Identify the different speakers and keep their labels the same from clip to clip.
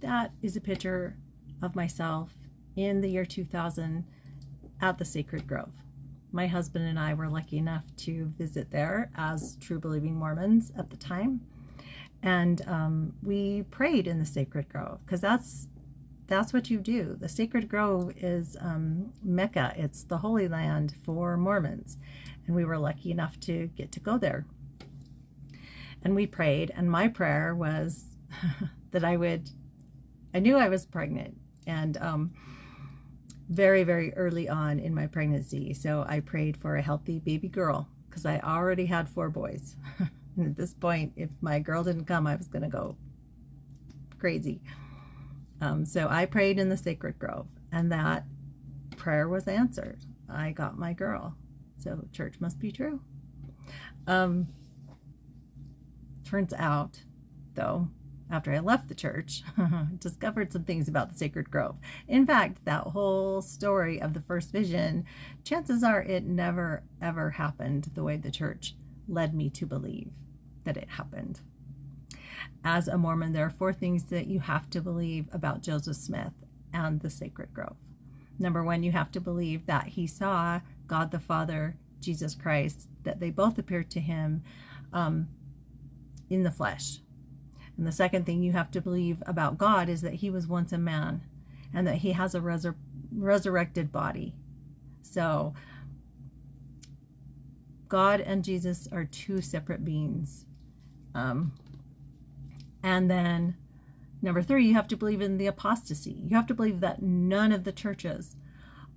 Speaker 1: that is a picture of myself in the year 2000 at the Sacred Grove. My husband and I were lucky enough to visit there as true believing Mormons at the time. And we prayed in the Sacred Grove, because that's what you do. The Sacred Grove is Mecca. It's the Holy Land for Mormons. And we were lucky enough to get to go there. And we prayed, and my prayer was that I knew I was pregnant, and very, very early on in my pregnancy. So I prayed for a healthy baby girl, because I already had 4 boys. And at this point, if my girl didn't come, I was going to go crazy. So I prayed in the Sacred Grove, and that prayer was answered. I got my girl. So church must be true. Turns out, though, after I left the church, discovered some things about the Sacred Grove. In fact, that whole story of the first vision, chances are it never, ever happened the way the church led me to believe that it happened. As a Mormon, there are 4 things that you have to believe about Joseph Smith and the Sacred Grove. Number 1, you have to believe that he saw God the Father, Jesus Christ, that they both appeared to him in the flesh. And the second thing you have to believe about God is that he was once a man, and that he has a resurrected body. So God and Jesus are 2 separate beings. And then number 3, you have to believe in the apostasy. You have to believe that none of the churches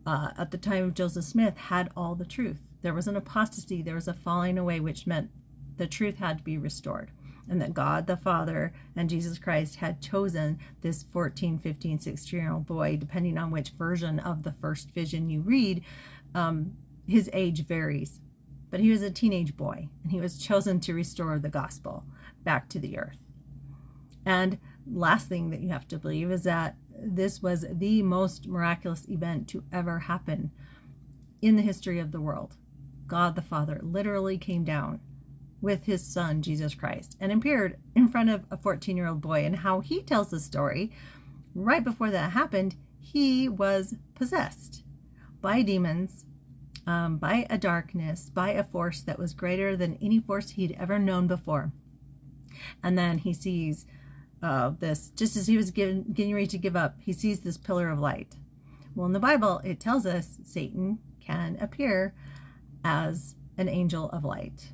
Speaker 1: at the time of Joseph Smith had all the truth. There was an apostasy, there was a falling away, which meant the truth had to be restored. And that God the Father and Jesus Christ had chosen this 14, 15, 16-year-old boy, depending on which version of the first vision you read. His age varies, but he was a teenage boy, and he was chosen to restore the gospel back to the earth. And last thing that you have to believe is that this was the most miraculous event to ever happen in the history of the world. God the Father literally came down with his son, Jesus Christ, and appeared in front of a 14-year-old boy. And how he tells the story, right before that happened, he was possessed by demons, by a darkness, by a force that was greater than any force he'd ever known before. And then he sees this, just as he was getting ready to give up, he sees this pillar of light. Well, in the Bible, it tells us Satan can appear as an angel of light.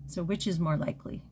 Speaker 1: So which is more likely?